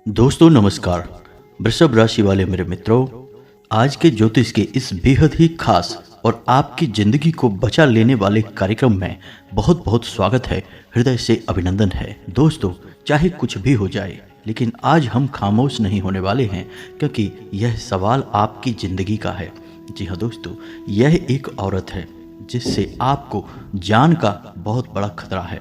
दोस्तों नमस्कार। वृषभ राशि वाले मेरे मित्रों, आज के ज्योतिष के इस बेहद ही खास और आपकी जिंदगी को बचा लेने वाले कार्यक्रम में बहुत बहुत स्वागत है, हृदय से अभिनंदन है। दोस्तों, चाहे कुछ भी हो जाए, लेकिन आज हम खामोश नहीं होने वाले हैं, क्योंकि यह सवाल आपकी जिंदगी का है। जी हाँ दोस्तों, यह एक औरत है जिससे आपको जान का बहुत बड़ा खतरा है,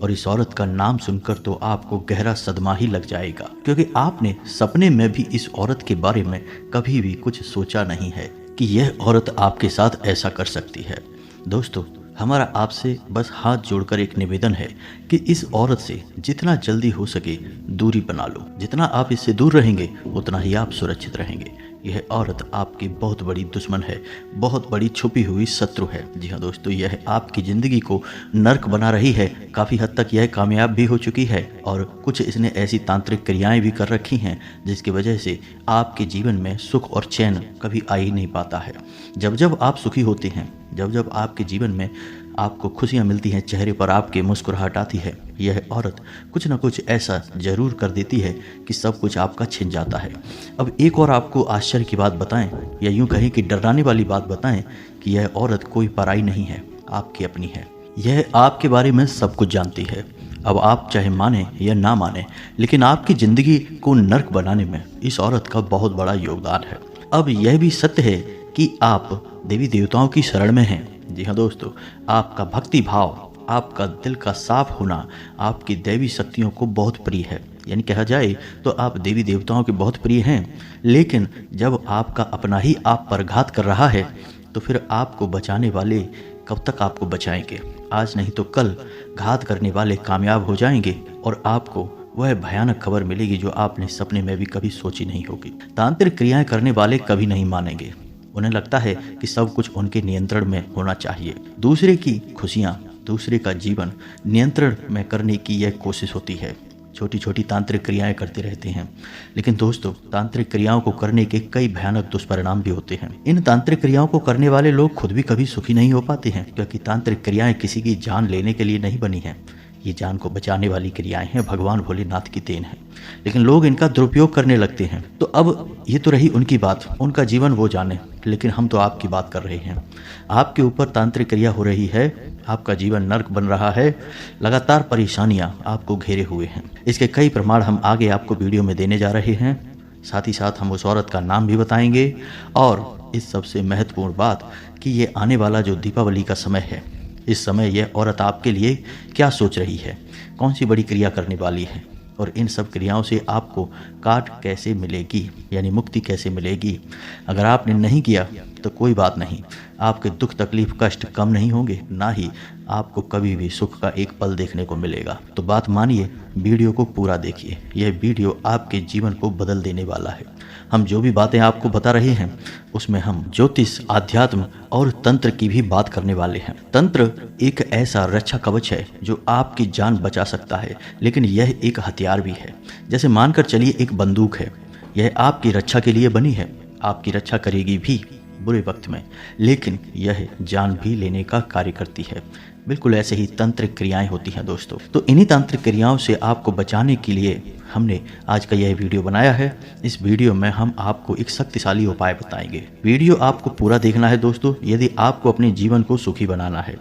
और इस औरत का नाम सुनकर तो आपको गहरा सदमा ही लग जाएगा, क्योंकि आपने सपने में भी इस औरत के बारे में कभी भी कुछ सोचा नहीं है कि यह औरत आपके साथ ऐसा कर सकती है। दोस्तों, हमारा आपसे बस हाथ जोड़कर एक निवेदन है कि इस औरत से जितना जल्दी हो सके दूरी बना लो। जितना आप इससे दूर रहेंगे उतना ही आप सुरक्षित रहेंगे। यह औरत आपकी बहुत बड़ी दुश्मन है, बहुत बड़ी छुपी हुई शत्रु है। जी हाँ दोस्तों, यह आपकी ज़िंदगी को नर्क बना रही है। काफ़ी हद तक यह कामयाब भी हो चुकी है, और कुछ इसने ऐसी तांत्रिक क्रियाएं भी कर रखी हैं जिसकी वजह से आपके जीवन में सुख और चैन कभी आ ही नहीं पाता है। जब जब आप सुखी होते हैं, जब जब आपके जीवन में आपको खुशियां मिलती हैं, चेहरे पर आपके मुस्कुराहट आती है, यह औरत कुछ न कुछ ऐसा जरूर कर देती है कि सब कुछ आपका छिन जाता है। अब एक और आपको आश्चर्य की बात बताएं, या यूं कहें कि डराने वाली बात बताएं, कि यह औरत कोई पराई नहीं है, आपकी अपनी है। यह आपके बारे में सब कुछ जानती है। अब आप चाहे माने या ना माने, लेकिन आपकी ज़िंदगी को नर्क बनाने में इस औरत का बहुत बड़ा योगदान है। अब यह भी सत्य है कि आप देवी देवताओं की शरण में हैं। जी हाँ दोस्तों, आपका भक्ति भाव, आपका दिल का साफ होना आपकी दैवी शक्तियों को बहुत प्रिय है। यानी कहा जाए तो आप देवी देवताओं के बहुत प्रिय हैं, लेकिन जब आपका अपना ही आप पर घात कर रहा है, तो फिर आपको बचाने वाले कब तक आपको बचाएंगे? आज नहीं तो कल घात करने वाले कामयाब हो जाएंगे, और आपको वह भयानक खबर मिलेगी जो आपने सपने में भी कभी सोची नहीं होगी। तांत्रिक क्रियाएं करने वाले कभी नहीं मानेंगे। उन्हें लगता है कि सब कुछ उनके नियंत्रण में होना चाहिए। दूसरे की खुशियां, दूसरे का जीवन नियंत्रण में करने की यह कोशिश होती है। छोटी छोटी तांत्रिक क्रियाएं करते रहते हैं, लेकिन दोस्तों, तांत्रिक क्रियाओं को करने के कई भयानक दुष्परिणाम भी होते हैं। इन तांत्रिक क्रियाओं को करने वाले लोग खुद भी कभी सुखी नहीं हो पाते हैं, क्योंकि तांत्रिक क्रियाएं किसी की जान लेने के लिए नहीं बनी हैं। ये जान को बचाने वाली क्रियाएं हैं, भगवान भोलेनाथ की देन है, लेकिन लोग इनका दुरुपयोग करने लगते हैं। तो अब ये तो रही उनकी बात, उनका जीवन वो जाने, लेकिन हम तो आपकी बात कर रहे हैं। आपके ऊपर तांत्रिक क्रिया हो रही है, आपका जीवन नर्क बन रहा है, लगातार परेशानियां आपको घेरे हुए हैं। इसके कई प्रमाण हम आगे आपको वीडियो में देने जा रहे हैं। साथ ही साथ हम उस औरत का नाम भी बताएंगे, और इस सबसे महत्वपूर्ण बात कि ये आने वाला जो दीपावली का समय है, इस समय यह औरत आपके लिए क्या सोच रही है, कौन सी बड़ी क्रिया करने वाली है, और इन सब क्रियाओं से आपको काट कैसे मिलेगी, यानी मुक्ति कैसे मिलेगी। अगर आपने नहीं किया तो कोई बात नहीं, आपके दुख तकलीफ कष्ट कम नहीं होंगे, ना ही आपको कभी भी सुख का एक पल देखने को मिलेगा। तो बात मानिए, वीडियो को पूरा देखिए। यह वीडियो आपके जीवन को बदल देने वाला है। हम जो भी बातें आपको बता रहे हैं, उसमें हम ज्योतिष, आध्यात्म और तंत्र की भी बात करने वाले हैं। तंत्र एक ऐसा रक्षा कवच है जो आपकी जान बचा सकता है, लेकिन यह एक हथियार भी है। जैसे मानकर चलिए एक बंदूक है, यह आपकी रक्षा के लिए बनी है, आपकी रक्षा करेगी भी बुरे वक्त में, लेकिन यह जान भी लेने का कार्य करती है। बिल्कुल ऐसे ही तांत्रिक क्रियाएं होती हैं दोस्तों। तो इन्हीं तांत्रिक क्रियाओं से आपको बचाने के लिए हमने आज का यह वीडियो बनाया है। इस वीडियो में हम आपको एक शक्तिशाली उपाय बताएंगे। वीडियो आपको पूरा देखना है दोस्तों, यदि आपको अपने जीवन को सुखी बनाना है।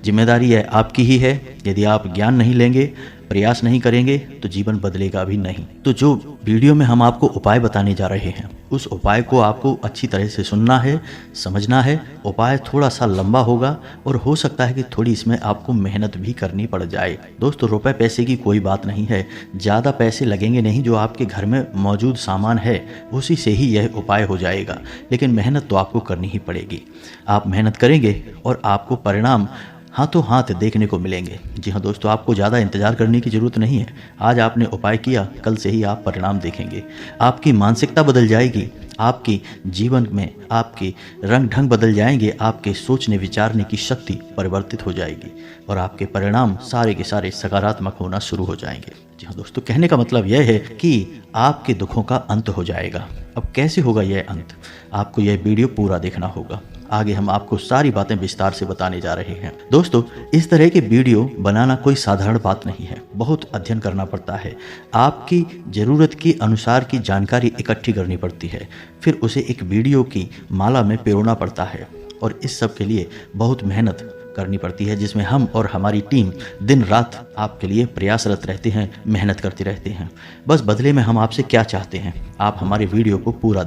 जिम्मेदारी है आपकी ही है। यदि आप ज्ञान नहीं लेंगे, प्रयास नहीं करेंगे, तो जीवन बदलेगा भी नहीं। तो जो वीडियो में हम आपको उपाय बताने जा रहे हैं, उस उपाय को आपको अच्छी तरह से सुनना है, समझना है। उपाय थोड़ा सा लंबा होगा, और हो सकता है कि थोड़ी इसमें आपको मेहनत भी करनी पड़ जाए। दोस्तों, रुपए पैसे की कोई बात नहीं है, ज़्यादा पैसे लगेंगे नहीं। जो आपके घर में मौजूद सामान है उसी से ही यह उपाय हो जाएगा, लेकिन मेहनत तो आपको करनी ही पड़ेगी। आप मेहनत करेंगे और आपको परिणाम हाथों हाथ देखने को मिलेंगे। जी हाँ दोस्तों, आपको ज़्यादा इंतजार करने की ज़रूरत नहीं है। आज आपने उपाय किया, कल से ही आप परिणाम देखेंगे। आपकी मानसिकता बदल जाएगी, आपके जीवन में आपके रंग ढंग बदल जाएंगे, आपके सोचने विचारने की शक्ति परिवर्तित हो जाएगी, और आपके परिणाम सारे के सारे सकारात्मक होना शुरू हो जाएंगे। जी हाँ दोस्तों, कहने का मतलब यह है कि आपके दुखों का अंत हो जाएगा। अब कैसे होगा यह अंत? आपको यह वीडियो पूरा देखना होगा। आगे हम आपको सारी बातें विस्तार से बताने जा रहे हैं। दोस्तों, इस तरह के वीडियो बनाना कोई साधारण बात नहीं है, बहुत अध्ययन करना पड़ता है। आपकी ज़रूरत के अनुसार की जानकारी इकट्ठी करनी पड़ती है, फिर उसे एक वीडियो की माला में पिरोना पड़ता है और इस सब के लिए बहुत मेहनत करनी पड़ती है, जिसमें हम और हमारी टीम दिन रात आपके लिए प्रयासरत रहते हैं, मेहनत करते रहते हैं। बस बदले में हम आपसे क्या चाहते हैं, आप हमारे वीडियो को पूरा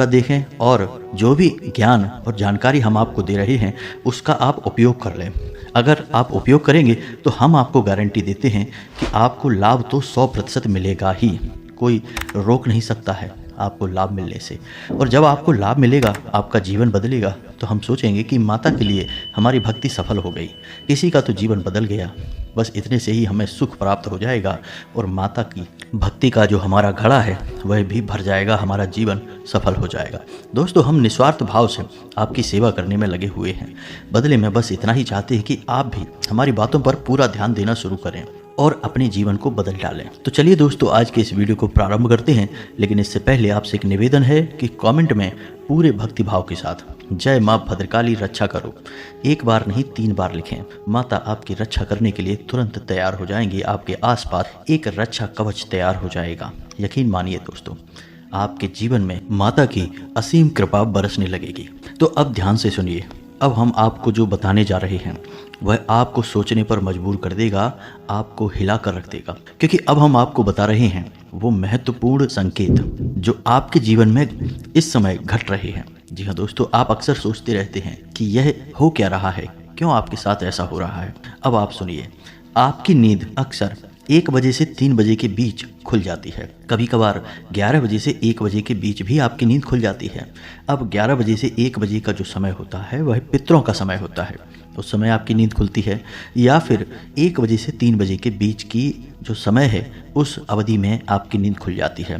देखें और जो भी ज्ञान और जानकारी हम आपको दे रहे हैं उसका आप उपयोग कर लें। अगर आप उपयोग करेंगे तो हम आपको गारंटी देते हैं कि आपको लाभ तो 100% मिलेगा ही, कोई रोक नहीं सकता है आपको लाभ मिलने से। और जब आपको लाभ मिलेगा, आपका जीवन बदलेगा, तो हम सोचेंगे कि माता के लिए हमारी भक्ति सफल हो गई, किसी का तो जीवन बदल गया। बस इतने से ही हमें सुख प्राप्त हो जाएगा और माता की भक्ति का जो हमारा घड़ा है वह भी भर जाएगा, हमारा जीवन सफल हो जाएगा। दोस्तों, हम निस्वार्थ भाव से आपकी सेवा करने में लगे हुए हैं। बदले में बस इतना ही चाहते हैं कि आप भी हमारी बातों पर पूरा ध्यान देना शुरू करें और अपने जीवन को बदल डालें। तो चलिए दोस्तों, आज के इस वीडियो को प्रारंभ करते हैं, लेकिन इससे पहले आपसे एक निवेदन है कि कमेंट में पूरे भक्ति भाव के साथ जय माँ भद्रकाली रक्षा करो एक बार नहीं 3 बार लिखें। माता आपकी रक्षा करने के लिए तुरंत तैयार हो जाएंगी, आपके आसपास एक रक्षा कवच तैयार हो जाएगा। यकीन मानिए दोस्तों, आपके जीवन में माता की असीम कृपा बरसने लगेगी। तो अब ध्यान से सुनिए, अब हम आपको जो बताने जा रहे हैं वह आपको सोचने पर मजबूर कर देगा, आपको हिला कर रख देगा, क्योंकि अब हम आपको बता रहे हैं वो महत्वपूर्ण संकेत जो आपके जीवन में इस समय घट रहे हैं। जी हाँ दोस्तों, आप अक्सर सोचते रहते हैं कि यह हो क्या रहा है, क्यों आपके साथ ऐसा हो रहा है। अब आप सुनिए, आपकी नींद अक्सर 1 बजे से 3 बजे के बीच खुल जाती है। कभी कभार 11 बजे से 1 बजे के बीच भी आपकी नींद खुल जाती है। अब 11 बजे से 1 बजे का जो समय होता है वह पितरों का समय होता है, उस समय आपकी नींद खुलती है। या फिर 1 बजे से 3 बजे के बीच की जो समय है उस अवधि में आपकी नींद खुल जाती है।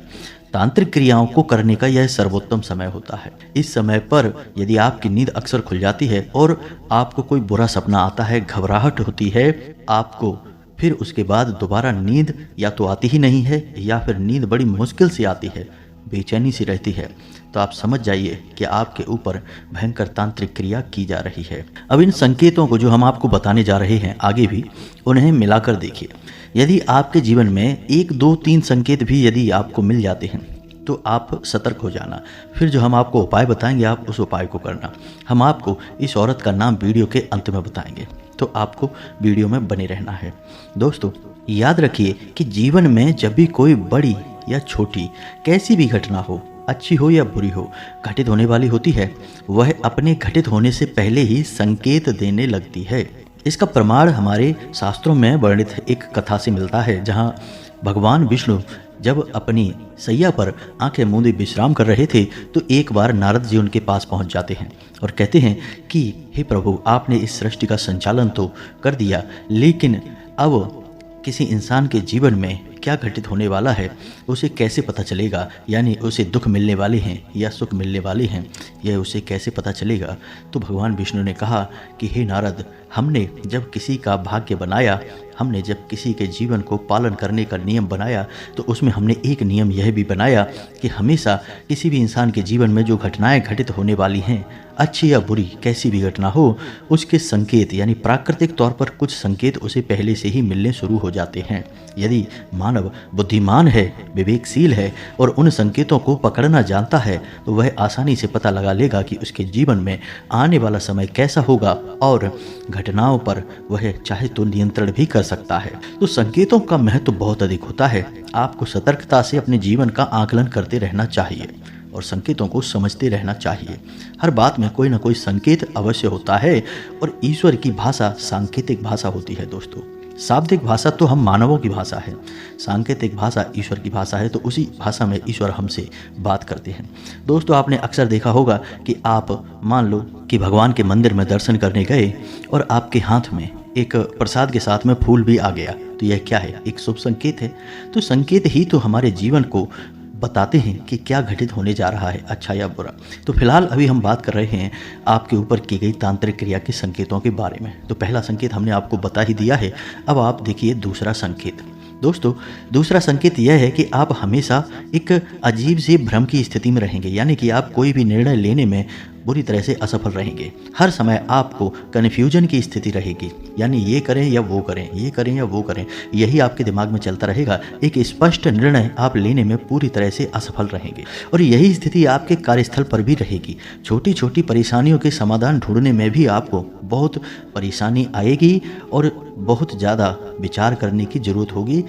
तांत्रिक क्रियाओं को करने का यह सर्वोत्तम समय होता है। इस समय पर यदि आपकी नींद अक्सर खुल जाती है और आपको कोई बुरा सपना आता है, घबराहट होती है आपको, फिर उसके बाद दोबारा नींद या तो आती ही नहीं है या फिर नींद बड़ी मुश्किल से आती है, बेचैनी सी रहती है, तो आप समझ जाइए कि आपके ऊपर भयंकर तांत्रिक क्रिया की जा रही है। अब इन संकेतों को जो हम आपको बताने जा रहे हैं आगे भी, उन्हें मिलाकर देखिए। यदि आपके जीवन में 1, 2, 3 संकेत भी यदि आपको मिल जाते हैं तो आप सतर्क हो जाना। फिर जो हम आपको उपाय बताएंगे आप उस उपाय को करना। हम आपको इस औरत का नाम वीडियो के अंत में बताएंगे, तो आपको वीडियो में बने रहना है। दोस्तों, याद रखिए कि जीवन में जब भी कोई बड़ी या छोटी कैसी भी घटना हो, अच्छी हो या बुरी हो, घटित होने वाली होती है, वह अपने घटित होने से पहले ही संकेत देने लगती है। इसका प्रमाण हमारे शास्त्रों में वर्णित एक कथा से मिलता है, जहाँ भगवान विष्णु जब अपनी सैया पर आंखें मूंदे विश्राम कर रहे थे तो एक बार नारद जी उनके पास पहुंच जाते हैं और कहते हैं कि हे प्रभु, आपने इस सृष्टि का संचालन तो कर दिया, लेकिन अब किसी इंसान के जीवन में क्या घटित होने वाला है उसे कैसे पता चलेगा, यानी उसे दुख मिलने वाले हैं या सुख मिलने वाले हैं, यह उसे कैसे पता चलेगा। तो भगवान विष्णु ने कहा कि हे नारद, हमने जब किसी का भाग्य बनाया, हमने जब किसी के जीवन को पालन करने का नियम बनाया, तो उसमें हमने एक नियम यह भी बनाया कि हमेशा किसी भी इंसान के जीवन में जो घटनाएं घटित होने वाली हैं, अच्छी या बुरी कैसी भी घटना हो, उसके संकेत यानी प्राकृतिक तौर पर कुछ संकेत उसे पहले से ही मिलने शुरू हो जाते हैं। यदि मानव बुद्धिमान है, विवेकशील है और उन संकेतों को पकड़ना जानता है, तो वह आसानी से पता लगा लेगा कि उसके जीवन में आने वाला समय कैसा होगा और घटनाओं पर वह चाहे तो नियंत्रण भी कर सकता है। तो संकेतों का महत्व बहुत अधिक होता है। आपको सतर्कता से अपने जीवन का आकलन करते रहना चाहिए और संकेतों को समझते रहना चाहिए। हर बात में कोई ना कोई संकेत अवश्य होता है और ईश्वर की भाषा सांकेतिक भाषा होती है। दोस्तों, शाब्दिक भाषा तो हम मानवों की भाषा है, सांकेतिक भाषा ईश्वर की भाषा है, तो उसी भाषा में ईश्वर हमसे बात करते हैं। दोस्तों, आपने अक्सर देखा होगा कि आप मान लो कि भगवान के मंदिर में दर्शन करने गए और आपके हाथ में एक प्रसाद के साथ में फूल भी आ गया, तो यह क्या है? एक शुभ संकेत है। तो संकेत ही तो हमारे जीवन को बताते हैं कि क्या घटित होने जा रहा है, अच्छा या बुरा। तो फिलहाल अभी हम बात कर रहे हैं आपके ऊपर की गई तांत्रिक क्रिया के संकेतों के बारे में। तो पहला संकेत हमने आपको बता ही दिया है, अब आप देखिए दूसरा संकेत। दोस्तों, दूसरा संकेत यह है कि आप हमेशा एक अजीब सी भ्रम की स्थिति में रहेंगे, यानी कि आप कोई भी निर्णय लेने में बुरी तरह से असफल रहेंगे। हर समय आपको कन्फ्यूजन की स्थिति रहेगी, यानी ये करें या वो करें, ये करें या वो करें, यही आपके दिमाग में चलता रहेगा। एक स्पष्ट निर्णय आप लेने में पूरी तरह से असफल रहेंगे और यही स्थिति आपके कार्यस्थल पर भी रहेगी। छोटी छोटी परेशानियों के समाधान ढूंढने में भी आपको बहुत परेशानी आएगी और बहुत ज़्यादा विचार करने की ज़रूरत होगी।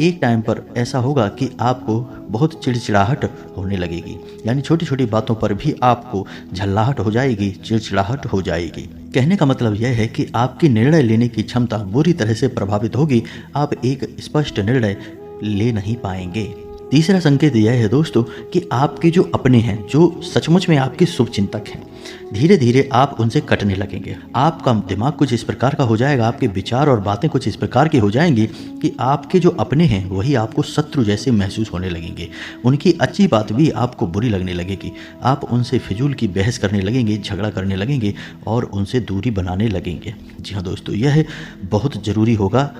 एक टाइम पर ऐसा होगा कि आपको बहुत चिड़चिड़ाहट होने लगेगी, यानी छोटी छोटी बातों पर भी आपको झल्लाहट हो जाएगी, चिड़चिड़ाहट हो जाएगी। कहने का मतलब यह है कि आपकी निर्णय लेने की क्षमता बुरी तरह से प्रभावित होगी। आप एक स्पष्ट निर्णय ले नहीं पाएंगे। तीसरा संकेत यह है दोस्तों कि आपके जो अपने हैं, जो सचमुच में आपके शुभचिंतक हैं, धीरे धीरे आप उनसे कटने लगेंगे। आपका दिमाग कुछ इस प्रकार का हो जाएगा, आपके विचार और बातें कुछ इस प्रकार की हो जाएंगी कि आपके जो अपने हैं वही आपको शत्रु जैसे महसूस होने लगेंगे। उनकी अच्छी बात भी आपको बुरी लगने लगेगी। आप उनसे फिजूल की बहस करने लगेंगे, झगड़ा करने लगेंगे और उनसे दूरी बनाने लगेंगे। जी हाँ दोस्तों, यह बहुत ज़रूरी होगा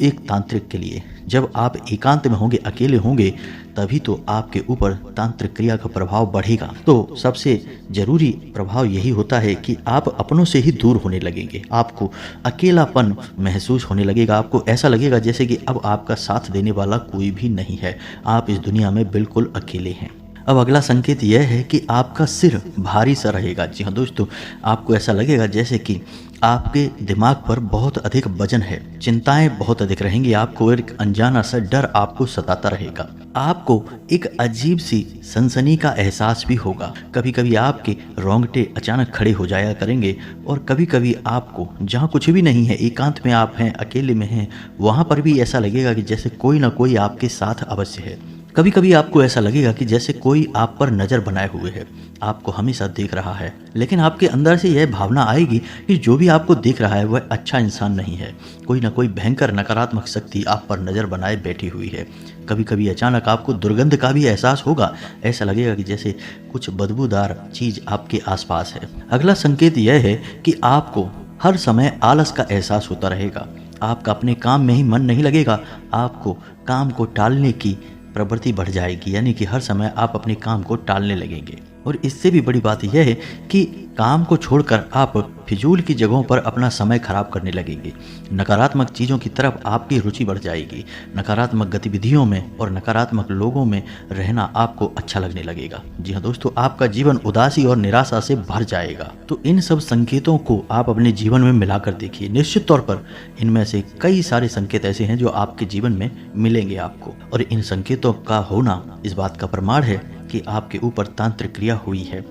एक तांत्रिक के लिए। जब आप एकांत में होंगे, अकेले होंगे, तभी तो आपके ऊपर तांत्रिक क्रिया का प्रभाव बढ़ेगा। तो सबसे जरूरी प्रभाव यही होता है कि आप अपनों से ही दूर होने लगेंगे। आपको अकेलापन महसूस होने लगेगा। आपको ऐसा लगेगा जैसे कि अब आपका साथ देने वाला कोई भी नहीं है। आप इस दुनिया में बिल्कुल अकेले हैं। अब अगला संकेत यह है कि आपका सिर भारी सा रहेगा। जी हाँ दोस्तों, आपको ऐसा लगेगा जैसे कि आपके दिमाग पर बहुत अधिक वजन है, चिंताएं बहुत अधिक रहेंगी। आपको एक अनजाना सा डर आपको सताता रहेगा। आपको एक अजीब सी सनसनी का एहसास भी होगा। कभी कभी आपके रोंगटे अचानक खड़े हो जाया करेंगे और कभी कभी आपको जहाँ कुछ भी नहीं है, एकांत में आप हैं, अकेले में हैं, वहाँ पर भी ऐसा लगेगा कि जैसे कोई ना कोई आपके साथ अवश्य है। कभी कभी आपको ऐसा लगेगा कि जैसे कोई आप पर नज़र बनाए हुए है, आपको हमेशा देख रहा है। लेकिन आपके अंदर से यह भावना आएगी कि जो भी आपको देख रहा है वह अच्छा इंसान नहीं है। कोई ना कोई भयंकर नकारात्मक शक्ति आप पर नज़र बनाए बैठी हुई है। कभी कभी अचानक आपको दुर्गंध का भी एहसास होगा। ऐसा लगेगा कि जैसे कुछ बदबूदार चीज़ आपके आसपास है। अगला संकेत यह है कि आपको हर समय आलस का एहसास होता रहेगा। आपका अपने काम में ही मन नहीं लगेगा। आपको काम को टालने की प्रवृत्ति बढ़ जाएगी, यानी कि हर समय आप अपने काम को टालने लगेंगे। और इससे भी बड़ी बात यह है कि काम को छोड़कर आप फिजूल की जगहों पर अपना समय खराब करने लगेंगे। नकारात्मक चीज़ों की तरफ आपकी रुचि बढ़ जाएगी। नकारात्मक गतिविधियों में और नकारात्मक लोगों में रहना आपको अच्छा लगने लगेगा। जी हाँ दोस्तों, आपका जीवन उदासी और निराशा से भर जाएगा। तो इन सब संकेतों को आप अपने जीवन में मिलाकर देखिए। निश्चित तौर पर इनमें से कई सारे संकेत ऐसे हैं जो आपके जीवन में मिलेंगे आपको, और इन संकेतों का होना इस बात का प्रमाण है कि आपके ऊपर तांत्रिक क्रिया हुई है।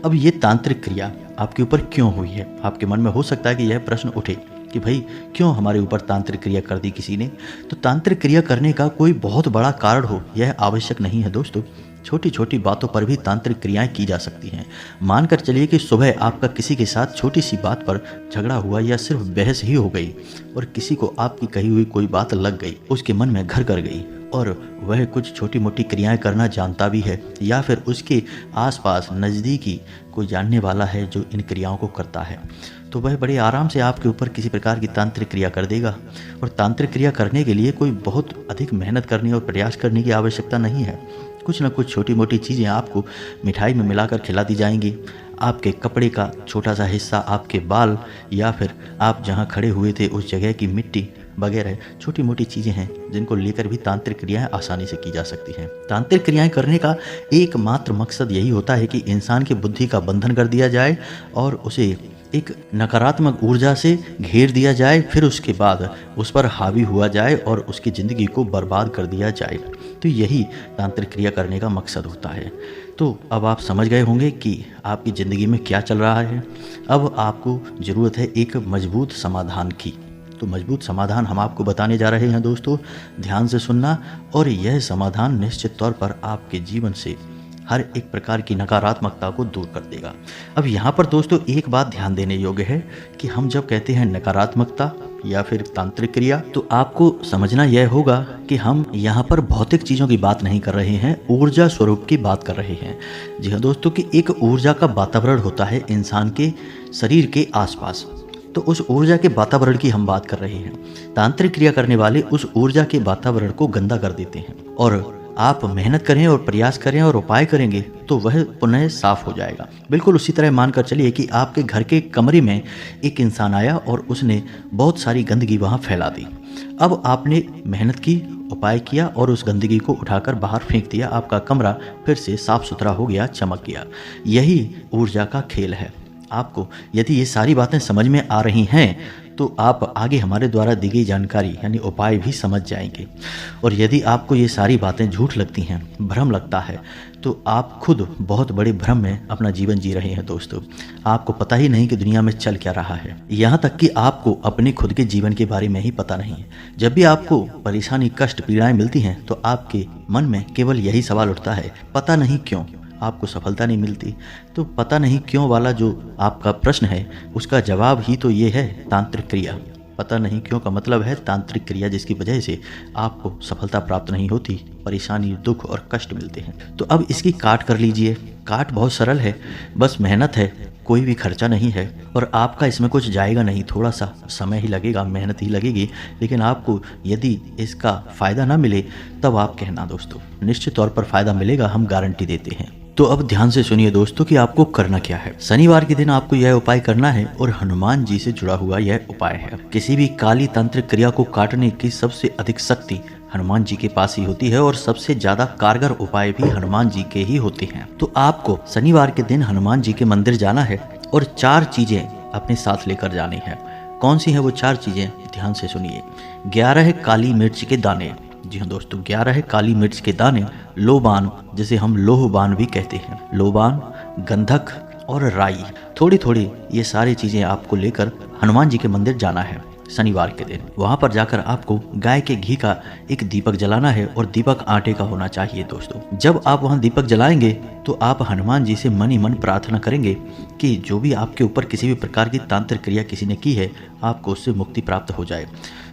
अब ये तांत्रिक क्रिया आपके ऊपर क्यों हुई है? आपके मन में हो सकता है कि यह प्रश्न उठे कि भाई क्यों हमारे ऊपर तांत्रिक क्रिया कर दी किसी ने। तो तांत्रिक क्रिया करने का कोई बहुत बड़ा कारण हो यह आवश्यक नहीं है दोस्तों। छोटी छोटी बातों पर भी तांत्रिक क्रियाएं की जा सकती हैं। मानकर चलिए कि सुबह आपका किसी के साथ छोटी सी बात पर झगड़ा हुआ या सिर्फ बहस ही हो गई और किसी को आपकी कही हुई कोई बात लग गई, उसके मन में घर कर गई और वह कुछ छोटी मोटी क्रियाएं करना जानता भी है, या फिर उसके आसपास नज़दीकी कोई जानने वाला है जो इन क्रियाओं को करता है, तो वह बड़े आराम से आपके ऊपर किसी प्रकार की तांत्रिक क्रिया कर देगा। और तांत्रिक क्रिया करने के लिए कोई बहुत अधिक मेहनत करनी और प्रयास करने की आवश्यकता नहीं है। कुछ न कुछ छोटी मोटी चीज़ें आपको मिठाई में मिलाकर खिला दी जाएंगी। आपके कपड़े का छोटा सा हिस्सा, आपके बाल, या फिर आप जहाँ खड़े हुए थे उस जगह की मिट्टी वगैरह छोटी मोटी चीज़ें हैं जिनको लेकर भी तांत्रिक क्रियाएं आसानी से की जा सकती हैं। तांत्रिक क्रियाएं करने का एकमात्र मकसद यही होता है कि इंसान की बुद्धि का बंधन कर दिया जाए और उसे एक नकारात्मक ऊर्जा से घेर दिया जाए, फिर उसके बाद उस पर हावी हुआ जाए और उसकी ज़िंदगी को बर्बाद कर दिया जाए। तो यही तांत्रिक क्रिया करने का मकसद होता है। तो अब आप समझ गए होंगे कि आपकी ज़िंदगी में क्या चल रहा है। अब आपको ज़रूरत है एक मजबूत समाधान की। तो मजबूत समाधान हम आपको बताने जा रहे हैं दोस्तों, ध्यान से सुनना। और यह समाधान निश्चित तौर पर आपके जीवन से हर एक प्रकार की नकारात्मकता को दूर कर देगा। अब यहाँ पर दोस्तों एक बात ध्यान देने योग्य है कि हम जब कहते हैं नकारात्मकता या फिर तांत्रिक क्रिया, तो आपको समझना यह होगा कि हम यहाँ पर भौतिक चीज़ों की बात नहीं कर रहे हैं, ऊर्जा स्वरूप की बात कर रहे हैं। जी हाँ दोस्तों, कि एक ऊर्जा का वातावरण होता है इंसान के शरीर के आसपास, तो उस ऊर्जा के वातावरण की हम बात कर रहे हैं। तांत्रिक क्रिया करने वाले उस ऊर्जा के वातावरण को गंदा कर देते हैं और आप मेहनत करें और प्रयास करें और उपाय करेंगे तो वह पुनः साफ हो जाएगा। बिल्कुल उसी तरह मानकर चलिए कि आपके घर के कमरे में एक इंसान आया और उसने बहुत सारी गंदगी वहाँ फैला दी। अब आपने मेहनत की, उपाय किया और उस गंदगी को उठाकर बाहर फेंक दिया। आपका कमरा फिर से साफ सुथरा हो गया, चमक गया। यही ऊर्जा का खेल है। आपको यदि ये सारी बातें समझ में आ रही हैं तो आप आगे हमारे द्वारा दी गई जानकारी यानी उपाय भी समझ जाएंगे। और यदि आपको ये सारी बातें झूठ लगती हैं, भ्रम लगता है, तो आप खुद बहुत बड़े भ्रम में अपना जीवन जी रहे हैं दोस्तों। आपको पता ही नहीं कि दुनिया में चल क्या रहा है। यहाँ तक कि आपको अपने खुद के जीवन के बारे में ही पता नहीं है। जब भी आपको परेशानी, कष्ट, पीड़ाएं मिलती हैं तो आपके मन में केवल यही सवाल उठता है, पता नहीं क्यों आपको सफलता नहीं मिलती। तो पता नहीं क्यों वाला जो आपका प्रश्न है उसका जवाब ही तो ये है, तांत्रिक क्रिया। पता नहीं क्यों का मतलब है तांत्रिक क्रिया, जिसकी वजह से आपको सफलता प्राप्त नहीं होती, परेशानी, दुख और कष्ट मिलते हैं। तो अब इसकी काट कर लीजिए। काट बहुत सरल है, बस मेहनत है, कोई भी खर्चा नहीं है और आपका इसमें कुछ जाएगा नहीं। थोड़ा सा समय ही लगेगा, मेहनत ही लगेगी, लेकिन आपको यदि इसका फ़ायदा ना मिले तब आप कहना दोस्तों, निश्चित तौर पर फ़ायदा मिलेगा, हम गारंटी देते हैं। तो अब ध्यान से सुनिए दोस्तों कि आपको करना क्या है। शनिवार के दिन आपको यह उपाय करना है और हनुमान जी से जुड़ा हुआ यह उपाय है। किसी भी काली तांत्रिक क्रिया को काटने की सबसे अधिक शक्ति हनुमान जी के पास ही होती है और सबसे ज्यादा कारगर उपाय भी हनुमान जी के ही होते हैं। तो आपको शनिवार के दिन हनुमान जी के मंदिर जाना है और 4 चीजें अपने साथ लेकर जानी है। कौन सी है वो 4 चीजें, ध्यान से सुनिए। 11 काली मिर्च के दाने, जी हाँ दोस्तों, 11 काली मिर्च के दाने, लोबान जिसे हम लोहबान भी कहते हैं, लोबान, गंधक और राई, थोड़ी थोड़ी ये सारी चीजें आपको लेकर हनुमान जी के मंदिर जाना है शनिवार के दिन। वहां पर जाकर आपको गाय के घी का एक दीपक जलाना है और दीपक आटे का होना चाहिए दोस्तों। जब आप वहां दीपक जलाएंगे तो आप हनुमान जी से मन ही मन प्रार्थना करेंगे कि जो भी आपके ऊपर किसी भी प्रकार की तांत्रिक क्रिया किसी ने की है, आपको उससे मुक्ति प्राप्त हो जाए।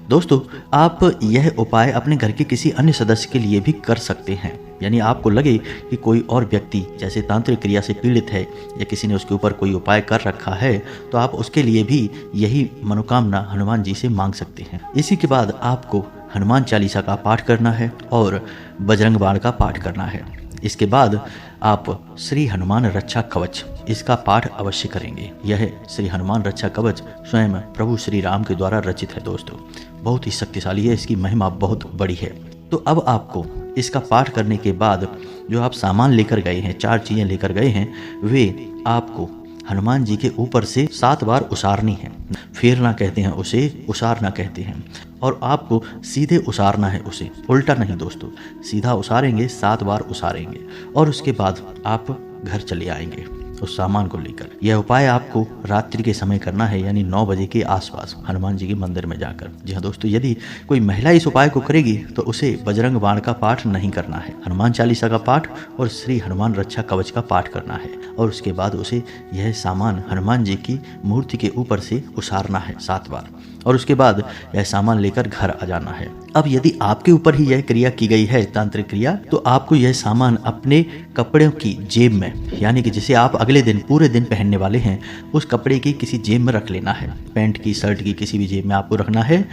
दोस्तों, आप यह उपाय अपने घर के किसी अन्य सदस्य के लिए भी कर सकते हैं। यानी आपको लगे कि कोई और व्यक्ति जैसे तांत्रिक क्रिया से पीड़ित है या किसी ने उसके ऊपर कोई उपाय कर रखा है, तो आप उसके लिए भी यही मनोकामना हनुमान जी से मांग सकते हैं। इसी के बाद आपको हनुमान चालीसा का पाठ करना है और बजरंग बाण का पाठ करना है। इसके बाद आप श्री हनुमान रक्षा कवच, इसका पाठ अवश्य करेंगे। यह श्री हनुमान रक्षा कवच स्वयं प्रभु श्री राम के द्वारा रचित है दोस्तों, बहुत ही शक्तिशाली है, इसकी महिमा बहुत बड़ी है। तो अब आपको इसका पाठ करने के बाद जो आप सामान लेकर गए हैं, 4 चीजें लेकर गए हैं, वे आपको हनुमान जी के ऊपर से 7 बार उसारनी है। फेरना कहते हैं उसे, उसारना कहते हैं। और आपको सीधे उसारना है उसे, उल्टा नहीं दोस्तों, सीधा उसारेंगे, 7 बार उसारेंगे और उसके बाद आप घर चले आएंगे उस सामान को लेकर। यह उपाय आपको रात्रि के समय करना है, यानी 9 बजे के आसपास हनुमान जी के मंदिर में जाकर। जी हाँ दोस्तों, यदि कोई महिला इस उपाय को करेगी तो उसे बजरंग बाण का पाठ नहीं करना है, हनुमान चालीसा का पाठ और श्री हनुमान रक्षा कवच का पाठ करना है और उसके बाद उसे यह सामान हनुमान जी की मूर्ति के ऊपर से उसारना है 7 बार और उसके बाद यह सामान लेकर घर आ जाना है। अब यदि आपके ऊपर ही यह क्रिया की गई है, तांत्रिक क्रिया, तो आपको यह सामान अपने कपड़ों की जेब में, यानी कि जिसे आप अगले दिन पूरे दिन पहनने वाले हैं, उस कपड़े की किसी जेब में रख लेना है। पैंट की, शर्ट की किसी भी जेब में आपको रखना है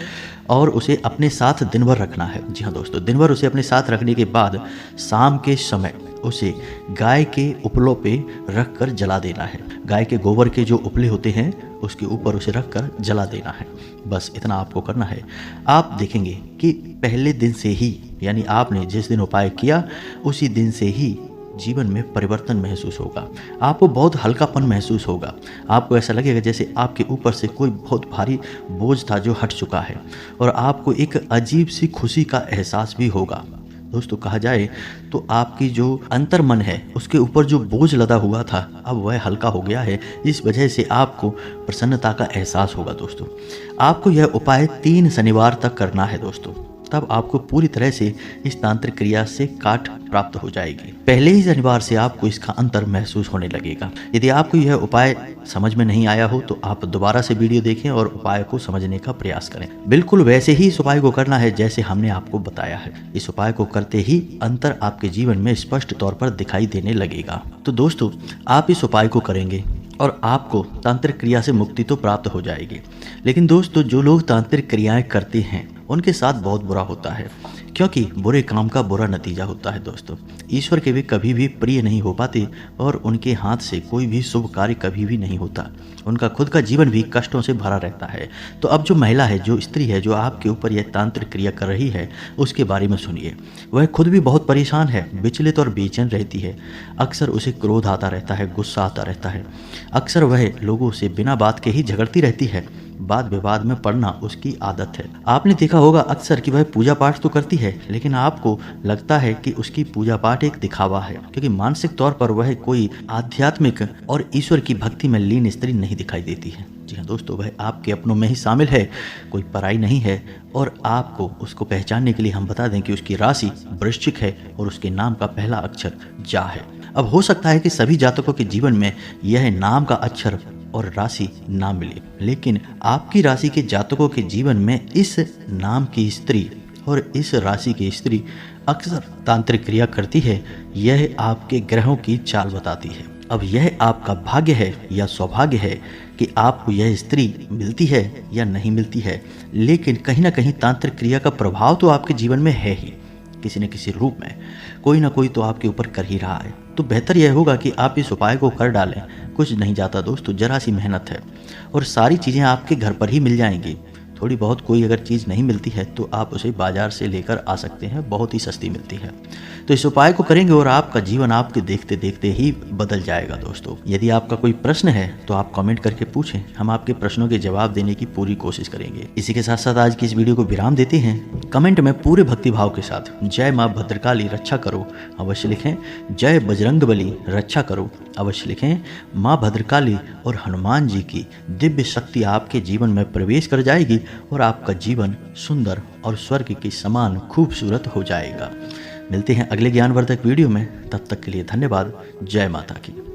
और उसे अपने साथ दिन भर रखना है। जी हाँ दोस्तों, दिन भर उसे अपने साथ रखने के बाद शाम के समय उसे गाय के उपलों पे रख कर जला देना है। गाय के गोबर के जो उपले होते हैं उसके ऊपर उसे रख कर जला देना है। बस इतना आपको करना है। आप देखेंगे कि पहले दिन से ही, यानी आपने जिस दिन उपाय किया उसी दिन से ही जीवन में परिवर्तन महसूस होगा। आपको बहुत हल्कापन महसूस होगा। आपको ऐसा लगेगा जैसे आपके ऊपर से कोई बहुत भारी बोझ था जो हट चुका है और आपको एक अजीब सी खुशी का एहसास भी होगा। दोस्तों, कहा जाए तो आपकी जो अंतर मन है उसके ऊपर जो बोझ लदा हुआ था अब वह हल्का हो गया है। इस वजह से आपको प्रसन्नता का एहसास होगा। दोस्तों, आपको यह उपाय 3 शनिवार तक करना है दोस्तों, तब आपको पूरी तरह से इस तांत्रिक क्रिया से काट प्राप्त हो जाएगी। पहले ही शनिवार से आपको इसका अंतर महसूस होने लगेगा। यदि आपको यह उपाय समझ में नहीं आया हो तो आप दोबारा से वीडियो देखें और उपाय को समझने का प्रयास करें। बिल्कुल वैसे ही इस उपाय को करना है जैसे हमने आपको बताया है। इस उपाय को करते ही अंतर आपके जीवन में स्पष्ट तौर पर दिखाई देने लगेगा। तो दोस्तों, आप इस उपाय को करेंगे और आपको तांत्रिक क्रिया से मुक्ति तो प्राप्त हो जाएगी। लेकिन दोस्तों, जो लोग तांत्रिक क्रियाएं करते हैं उनके साथ बहुत बुरा होता है। क्योंकि बुरे काम का बुरा नतीजा होता है दोस्तों। ईश्वर के वे कभी भी प्रिय नहीं हो पाते और उनके हाथ से कोई भी शुभ कार्य कभी भी नहीं होता। उनका खुद का जीवन भी कष्टों से भरा रहता है। तो अब जो महिला है, जो स्त्री है, जो आपके ऊपर यह तांत्रिक क्रिया कर रही है, उसके बारे में सुनिए। वह खुद भी बहुत परेशान है, विचलित और बेचैन रहती है। अक्सर उसे क्रोध आता रहता है, गुस्सा आता रहता है। अक्सर वह लोगों से बिना बात के ही झगड़ती रहती है। वाद विवाद में पड़ना उसकी आदत है। आपने देखा होगा अक्सर कि वह पूजा पाठ तो करती है, लेकिन आपको लगता है कि उसकी पूजा पाठ एक दिखावा है, क्योंकि मानसिक तौर पर वह कोई आध्यात्मिक और ईश्वर की भक्ति में लीन स्त्री नहीं दिखाई देती है। जी हाँ दोस्तों, वह आपके अपनों में ही शामिल है, कोई पराई नहीं है। और आपको उसको पहचानने के लिए हम बता दें कि उसकी राशि वृश्चिक है और उसके नाम का पहला अक्षर जा है। अब हो सकता है कि सभी जातकों के जीवन में यह नाम का अक्षर और राशि ना मिले, लेकिन आपकी राशि के जातकों के जीवन में इस नाम की स्त्री और इस राशि की स्त्री अक्सर तांत्रिक क्रिया करती है। यह आपके ग्रहों की चाल बताती है। अब यह आपका भाग्य है या सौभाग्य है कि आपको यह स्त्री मिलती है या नहीं मिलती है, लेकिन कहीं ना कहीं तांत्रिक क्रिया का प्रभाव तो आपके जीवन में है ही, किसी न किसी रूप में कोई ना कोई तो आपके ऊपर कर ही रहा है। तो बेहतर यह होगा कि आप इस उपाय को कर डालें। कुछ नहीं जाता दोस्तों, जरा सी मेहनत है और सारी चीज़ें आपके घर पर ही मिल जाएंगी। थोड़ी बहुत कोई अगर चीज़ नहीं मिलती है तो आप उसे बाजार से लेकर आ सकते हैं, बहुत ही सस्ती मिलती है। तो इस उपाय को करेंगे और आपका जीवन आपके देखते देखते ही बदल जाएगा दोस्तों। यदि आपका कोई प्रश्न है तो आप कमेंट करके पूछें, हम आपके प्रश्नों के जवाब देने की पूरी कोशिश करेंगे। इसी के साथ साथ आज की इस वीडियो को विराम देते हैं। कमेंट में पूरे भक्तिभाव के साथ जय माँ भद्रकाली रक्षा करो अवश्य लिखें, जय बजरंगबली रक्षा करो अवश्य लिखें। माँ भद्रकाली और हनुमान जी की दिव्य शक्ति आपके जीवन में प्रवेश कर जाएगी और आपका जीवन सुंदर और स्वर्ग के समान खूबसूरत हो जाएगा। मिलते हैं अगले ज्ञानवर्धक वीडियो में, तब तक के लिए धन्यवाद। जय माता की।